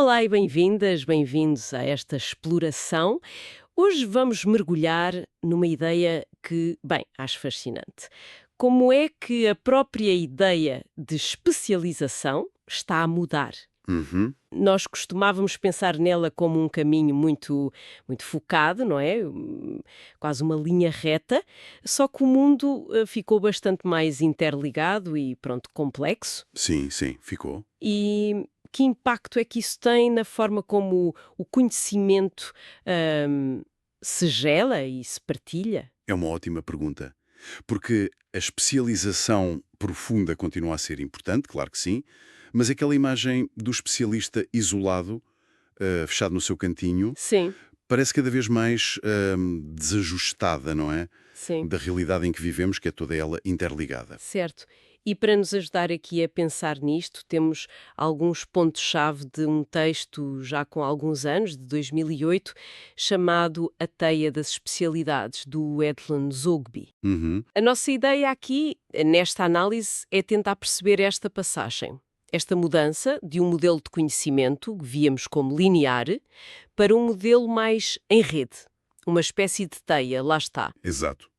Olá e bem-vindas, bem-vindos a esta exploração. Hoje vamos mergulhar numa ideia que, bem, acho fascinante. Como é que a própria ideia de especialização está a mudar? Uhum. Nós costumávamos pensar nela como um caminho muito focado, não é? Quase uma linha reta, só que o mundo ficou bastante mais interligado e, pronto, complexo. Sim, sim, ficou. E que impacto é que isso tem na forma como o conhecimento, hum, se gela e se partilha? É uma ótima pergunta. Porque a especialização profunda continua a ser importante, claro que sim, mas aquela imagem do especialista isolado, fechado no seu cantinho, Sim, parece cada vez mais desajustada, não é? sim, Da realidade em que vivemos, que é toda ela interligada. certo. E para nos ajudar aqui a pensar nisto, temos alguns pontos-chave de um texto já com alguns anos, de 2008, chamado A Teia das Especialidades, do Edlund Zogby. Uhum. A nossa ideia aqui, nesta análise, é tentar perceber esta passagem, esta mudança de um modelo de conhecimento, que víamos como linear, para um modelo mais em rede, uma espécie de teia, lá está. Exato.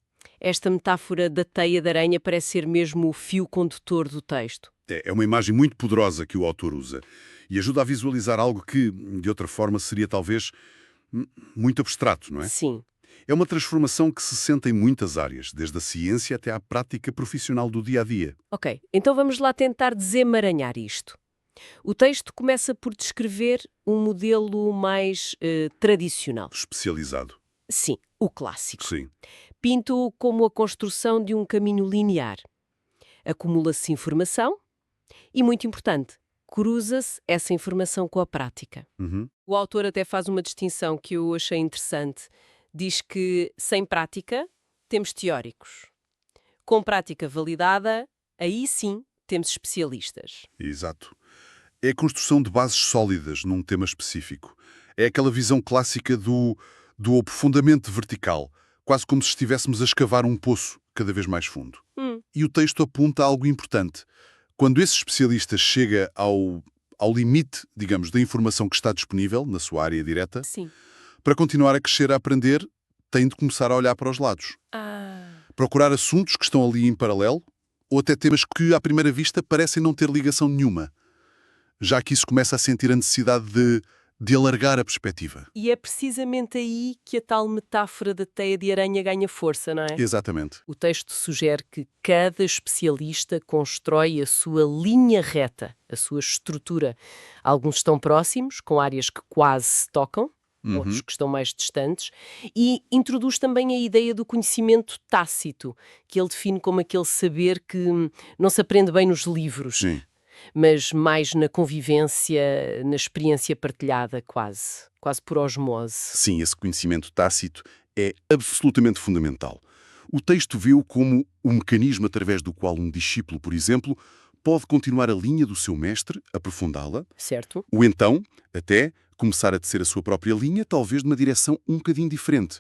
Esta metáfora da teia de aranha parece ser mesmo o fio condutor do texto. É uma imagem muito poderosa que o autor usa e ajuda a visualizar algo que, de outra forma, seria talvez muito abstrato, não é? Sim, É uma transformação que se sente em muitas áreas, desde a ciência até à prática profissional do dia a dia. ok. Então vamos lá tentar desemaranhar isto. O texto começa por descrever um modelo mais tradicional. Especializado. Sim, o clássico. Sim. Pinto como a construção de um caminho linear. Acumula-se informação e, muito importante, cruza-se essa informação com a prática. Uhum. O autor até faz uma distinção que eu achei interessante. Diz que, sem prática, temos teóricos. Com prática validada, aí sim temos especialistas. Exato. É a construção de bases sólidas num tema específico. É aquela visão clássica do aprofundamento vertical, quase como se estivéssemos a escavar um poço cada vez mais fundo. Hum, E o texto aponta a algo importante. Quando esse especialista chega ao limite, digamos, da informação que está disponível na sua área direta, sim. para continuar a crescer, a aprender, tem de começar a olhar para os lados. Ah, Procurar assuntos que estão ali em paralelo, ou até temas que, à primeira vista, parecem não ter ligação nenhuma, já que isso começa a sentir a necessidade de alargar a perspectiva. e é precisamente aí que a tal metáfora da teia de aranha ganha força, não é? Exatamente. O texto sugere que cada especialista constrói a sua linha reta, a sua estrutura. Alguns estão próximos, com áreas que quase se tocam, outros Uhum. que estão mais distantes, e introduz também a ideia do conhecimento tácito, que ele define como aquele saber que não se aprende bem nos livros, Sim. mas mais na convivência, na experiência partilhada, quase por osmose. Sim, esse conhecimento tácito é absolutamente fundamental. O texto vê-o como um mecanismo através do qual um discípulo, por exemplo, pode continuar a linha do seu mestre, aprofundá-la, Certo? ou então, até, começar a tecer a sua própria linha, talvez numa direção um bocadinho diferente.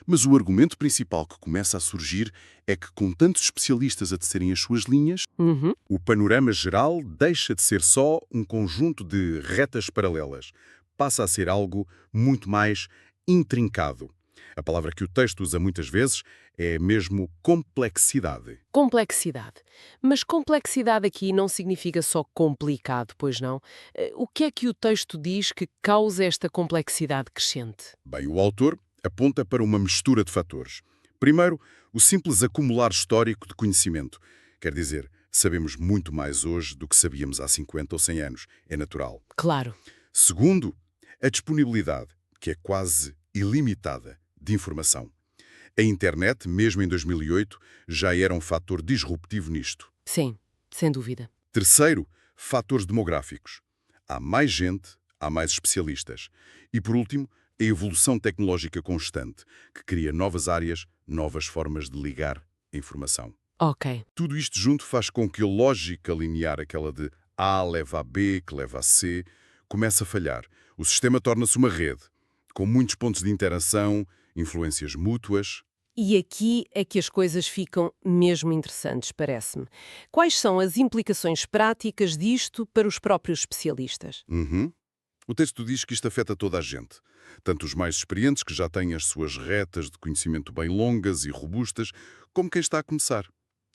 Mas o argumento principal que começa a surgir é que, com tantos especialistas a tecerem as suas linhas, Uhum. o panorama geral deixa de ser só um conjunto de retas paralelas. Passa a ser algo muito mais intrincado. A palavra que o texto usa muitas vezes é mesmo complexidade. Complexidade. Mas complexidade aqui não significa só complicado, pois não? O que é que o texto diz que causa esta complexidade crescente? Bem, o autor aponta para uma mistura de fatores. Primeiro, o simples acumular histórico de conhecimento. Quer dizer, sabemos muito mais hoje do que sabíamos há 50 ou 100 anos. É natural. Claro. Segundo, a disponibilidade, que é quase ilimitada, de informação. A internet, mesmo em 2008, já era um fator disruptivo nisto. Sim, sem dúvida. Terceiro, fatores demográficos. Há mais gente, há mais especialistas. E, por último, a evolução tecnológica constante, que cria novas áreas, novas formas de ligar a informação. Ok. Tudo isto junto faz com que a lógica linear, aquela de A leva a B, que leva a C, comece a falhar. O sistema torna-se uma rede, com muitos pontos de interação, influências mútuas. E aqui é que as coisas ficam mesmo interessantes, parece-me. Quais são as implicações práticas disto para os próprios especialistas? Uhum. O texto diz que isto afeta toda a gente, tanto os mais experientes, que já têm as suas retas de conhecimento bem longas e robustas, como quem está a começar.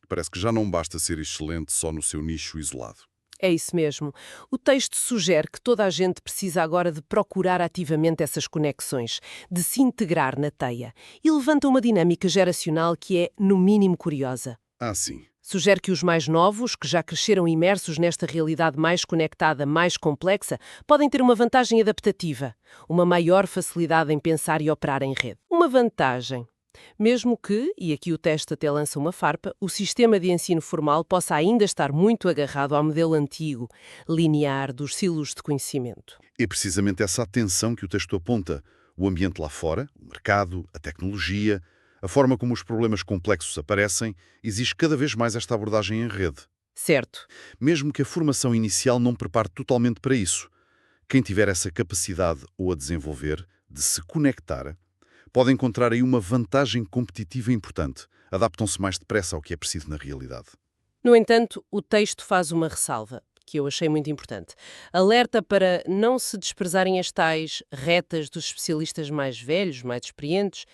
Parece que já não basta ser excelente só no seu nicho isolado. É isso mesmo. O texto sugere que toda a gente precisa agora de procurar ativamente essas conexões, de se integrar na teia, e levanta uma dinâmica geracional que é, no mínimo, curiosa. Ah, sim. Sugere que os mais novos, que já cresceram imersos nesta realidade mais conectada, mais complexa, podem ter uma vantagem adaptativa, uma maior facilidade em pensar e operar em rede. Uma vantagem. Mesmo que, e aqui o texto até lança uma farpa, o sistema de ensino formal possa ainda estar muito agarrado ao modelo antigo, linear, dos silos de conhecimento. É precisamente essa atenção que o texto aponta. O ambiente lá fora, o mercado, a tecnologia, a forma como os problemas complexos aparecem, exige cada vez mais esta abordagem em rede. Certo. Mesmo que a formação inicial não prepare totalmente para isso. Quem tiver essa capacidade ou a desenvolver de se conectar, pode encontrar aí uma vantagem competitiva importante. Adaptam-se mais depressa ao que é preciso na realidade. No entanto, o texto faz uma ressalva, que eu achei muito importante. Alerta para não se desprezarem as tais retas dos especialistas mais velhos, mais experientes,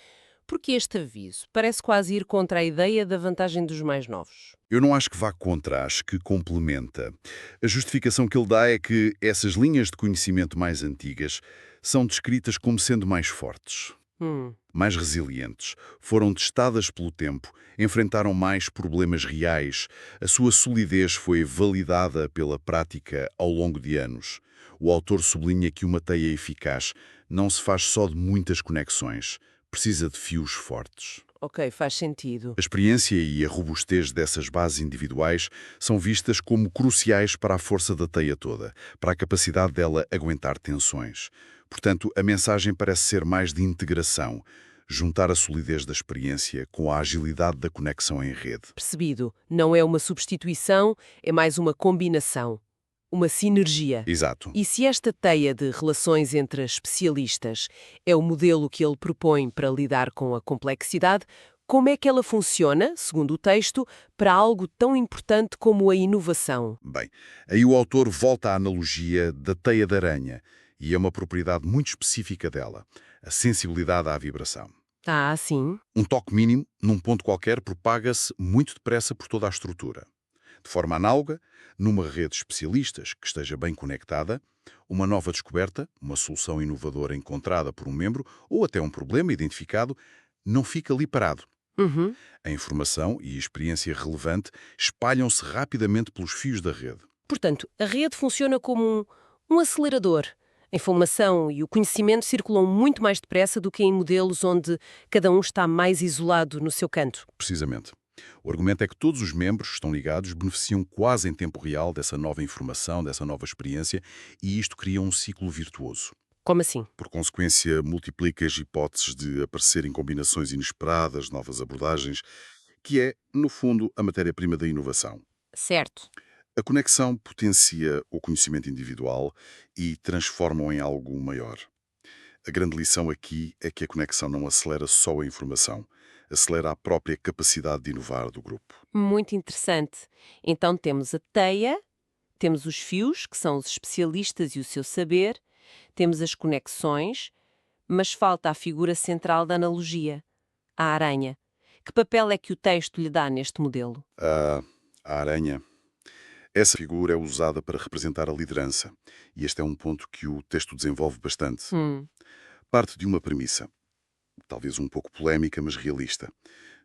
porque este aviso parece quase ir contra a ideia da vantagem dos mais novos. Eu não acho que vá contra, acho que complementa. A justificação que ele dá é que essas linhas de conhecimento mais antigas são descritas como sendo mais fortes, mais resilientes, foram testadas pelo tempo, enfrentaram mais problemas reais, a sua solidez foi validada pela prática ao longo de anos. O autor sublinha que uma teia eficaz não se faz só de muitas conexões, precisa de fios fortes. Ok, faz sentido. A experiência e a robustez dessas bases individuais são vistas como cruciais para a força da teia toda, para a capacidade dela aguentar tensões. Portanto, a mensagem parece ser mais de integração, juntar a solidez da experiência com a agilidade da conexão em rede. Percebido. Não é uma substituição, é mais uma combinação. Uma sinergia. Exato. E se esta teia de relações entre especialistas é o modelo que ele propõe para lidar com a complexidade, como é que ela funciona, segundo o texto, para algo tão importante como a inovação? Bem, aí o autor volta à analogia da teia de aranha, e é uma propriedade muito específica dela, a sensibilidade à vibração. Ah, sim. Um toque mínimo, num ponto qualquer, propaga-se muito depressa por toda a estrutura. De forma análoga, numa rede de especialistas que esteja bem conectada, uma nova descoberta, uma solução inovadora encontrada por um membro ou até um problema identificado, não fica ali parado. A informação e a experiência relevante espalham-se rapidamente pelos fios da rede. Portanto, a rede funciona como um acelerador. A informação e o conhecimento circulam muito mais depressa do que em modelos onde cada um está mais isolado no seu canto. Precisamente. O argumento é que todos os membros que estão ligados beneficiam quase em tempo real dessa nova informação, dessa nova experiência, e isto cria um ciclo virtuoso. Como assim? Por consequência, multiplica as hipóteses de aparecerem combinações inesperadas, novas abordagens, que é, no fundo, a matéria-prima da inovação. Certo. A conexão potencia o conhecimento individual e transforma-o em algo maior. A grande lição aqui é que a conexão não acelera só a informação, acelera a própria capacidade de inovar do grupo. Muito interessante. Então temos a teia, temos os fios, que são os especialistas e o seu saber, temos as conexões, mas falta a figura central da analogia, a aranha. Que papel é que o texto lhe dá neste modelo? A aranha. Essa figura é usada para representar a liderança, e este é um ponto que o texto desenvolve bastante. Parte de uma premissa, talvez um pouco polémica, mas realista,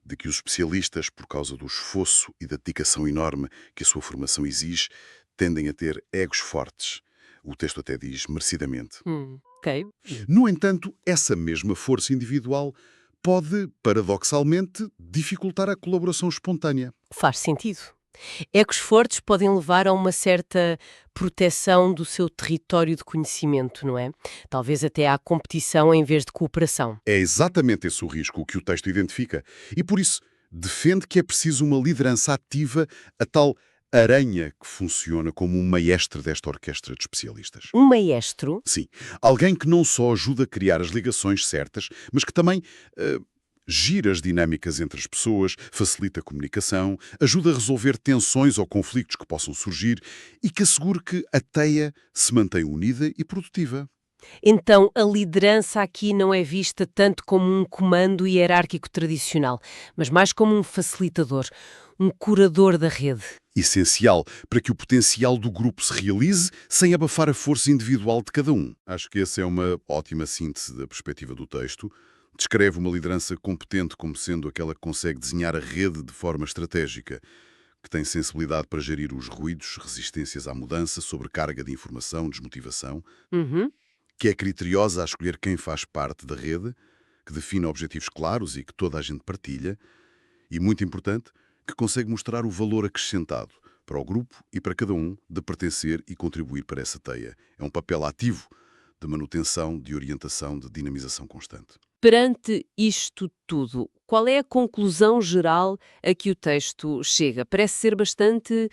de que os especialistas, por causa do esforço e da dedicação enorme que a sua formação exige, tendem a ter egos fortes. O texto até diz merecidamente. Ok. No entanto, essa mesma força individual pode, paradoxalmente, dificultar a colaboração espontânea. Faz sentido. Egos fortes podem levar a uma certa proteção do seu território de conhecimento, não é? Talvez até à competição em vez de cooperação. É exatamente esse o risco que o texto identifica e, por isso, defende que é preciso uma liderança ativa, a tal aranha que funciona como um maestro desta orquestra de especialistas. Um maestro? Sim, alguém que não só ajuda a criar as ligações certas, mas que também Gira as dinâmicas entre as pessoas, facilita a comunicação, ajuda a resolver tensões ou conflitos que possam surgir e que assegure que a teia se mantém unida e produtiva. Então, a liderança aqui não é vista tanto como um comando hierárquico tradicional, mas mais como um facilitador, um curador da rede. Essencial para que o potencial do grupo se realize sem abafar a força individual de cada um. Acho que essa é uma ótima síntese da perspectiva do texto. Descreve uma liderança competente como sendo aquela que consegue desenhar a rede de forma estratégica, que tem sensibilidade para gerir os ruídos, resistências à mudança, sobrecarga de informação, desmotivação, Uhum. que é criteriosa a escolher quem faz parte da rede, que define objetivos claros e que toda a gente partilha, e, muito importante, que consegue mostrar o valor acrescentado para o grupo e para cada um de pertencer e contribuir para essa teia. É um papel ativo de manutenção, de orientação, de dinamização constante. Perante isto tudo, qual é a conclusão geral a que o texto chega? Parece ser bastante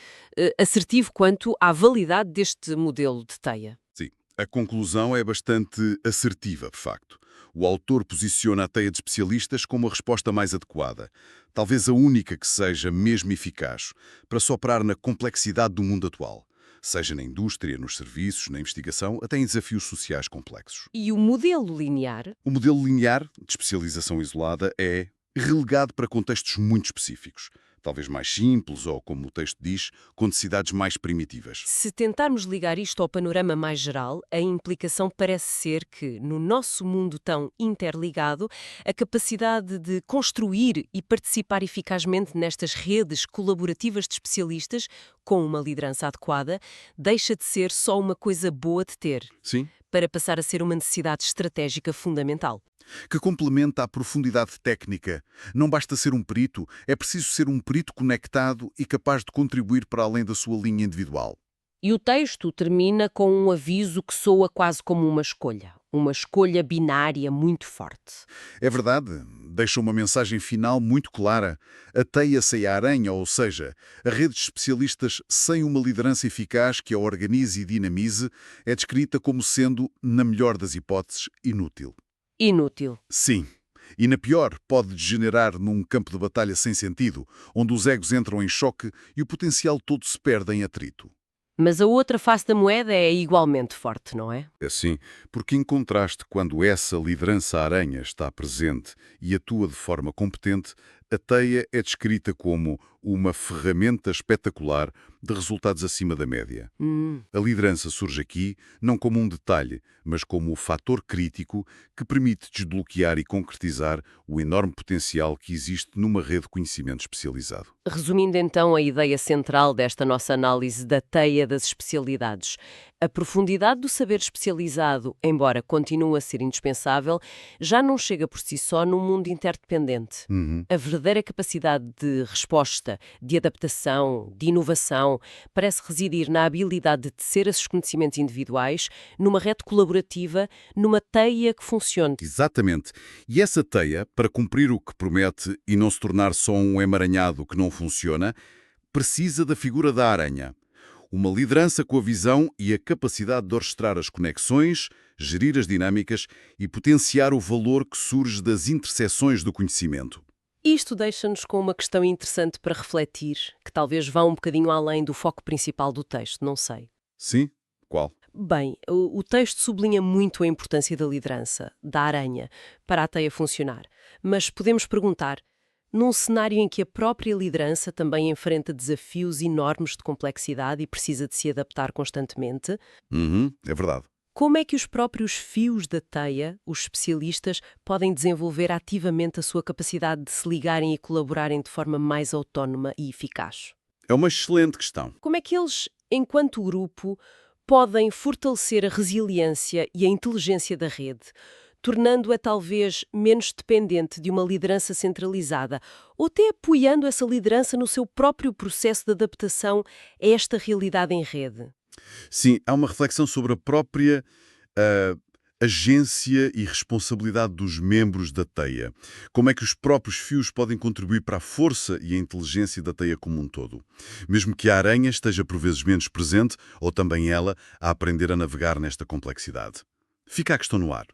assertivo quanto à validade deste modelo de teia. Sim, a conclusão é bastante assertiva, de facto. O autor posiciona a teia de especialistas como a resposta mais adequada, talvez a única que seja mesmo eficaz, para se operar na complexidade do mundo atual, seja na indústria, nos serviços, na investigação, até em desafios sociais complexos. E o modelo linear? O modelo linear, de especialização isolada, é relegado para contextos muito específicos, talvez mais simples ou, como o texto diz, com necessidades mais primitivas. Se tentarmos ligar isto ao panorama mais geral, a implicação parece ser que, no nosso mundo tão interligado, a capacidade de construir e participar eficazmente nestas redes colaborativas de especialistas, com uma liderança adequada, deixa de ser só uma coisa boa de ter, Sim, para passar a ser uma necessidade estratégica fundamental. que complementa a profundidade técnica. Não basta ser um perito, é preciso ser um perito conectado e capaz de contribuir para além da sua linha individual. E o texto termina com um aviso que soa quase como uma escolha binária muito forte. É verdade, deixa uma mensagem final muito clara. A teia sem a aranha, ou seja, a rede de especialistas sem uma liderança eficaz que a organize e dinamize, é descrita como sendo, na melhor das hipóteses, inútil. Inútil. Sim. E na pior, pode degenerar num campo de batalha sem sentido, onde os egos entram em choque e o potencial todo se perde em atrito. Mas a outra face da moeda é igualmente forte, não é? É assim, porque em contraste, quando essa liderança-aranha está presente e atua de forma competente, a teia é descrita como uma ferramenta espetacular de resultados acima da média. A liderança surge aqui não como um detalhe, mas como o fator crítico que permite desbloquear e concretizar o enorme potencial que existe numa rede de conhecimento especializado. Resumindo então a ideia central desta nossa análise da teia das especialidades, a profundidade do saber especializado, embora continue a ser indispensável, já não chega por si só num mundo interdependente. A verdadeira capacidade de resposta, de adaptação, de inovação, parece residir na habilidade de tecer esses conhecimentos individuais numa rede colaborativa, numa teia que funcione. Exatamente. E essa teia, para cumprir o que promete e não se tornar só um emaranhado que não funciona, precisa da figura da aranha. Uma liderança com a visão e a capacidade de orquestrar as conexões, gerir as dinâmicas e potenciar o valor que surge das interseções do conhecimento. Isto deixa-nos com uma questão interessante para refletir, que talvez vá um bocadinho além do foco principal do texto, não sei. Sim? Qual? Bem, o texto sublinha muito a importância da liderança, da aranha, para a teia funcionar. Mas podemos perguntar, num cenário em que a própria liderança também enfrenta desafios enormes de complexidade e precisa de se adaptar constantemente, É verdade. como é que os próprios fios da teia, os especialistas, podem desenvolver ativamente a sua capacidade de se ligarem e colaborarem de forma mais autónoma e eficaz? É uma excelente questão. Como é que eles, enquanto grupo, podem fortalecer a resiliência e a inteligência da rede, tornando-a talvez menos dependente de uma liderança centralizada, ou até apoiando essa liderança no seu próprio processo de adaptação a esta realidade em rede? Sim, há uma reflexão sobre a própria agência e responsabilidade dos membros da teia. Como é que os próprios fios podem contribuir para a força e a inteligência da teia como um todo. Mesmo que a aranha esteja por vezes menos presente, ou também ela, a aprender a navegar nesta complexidade. Fica a questão no ar.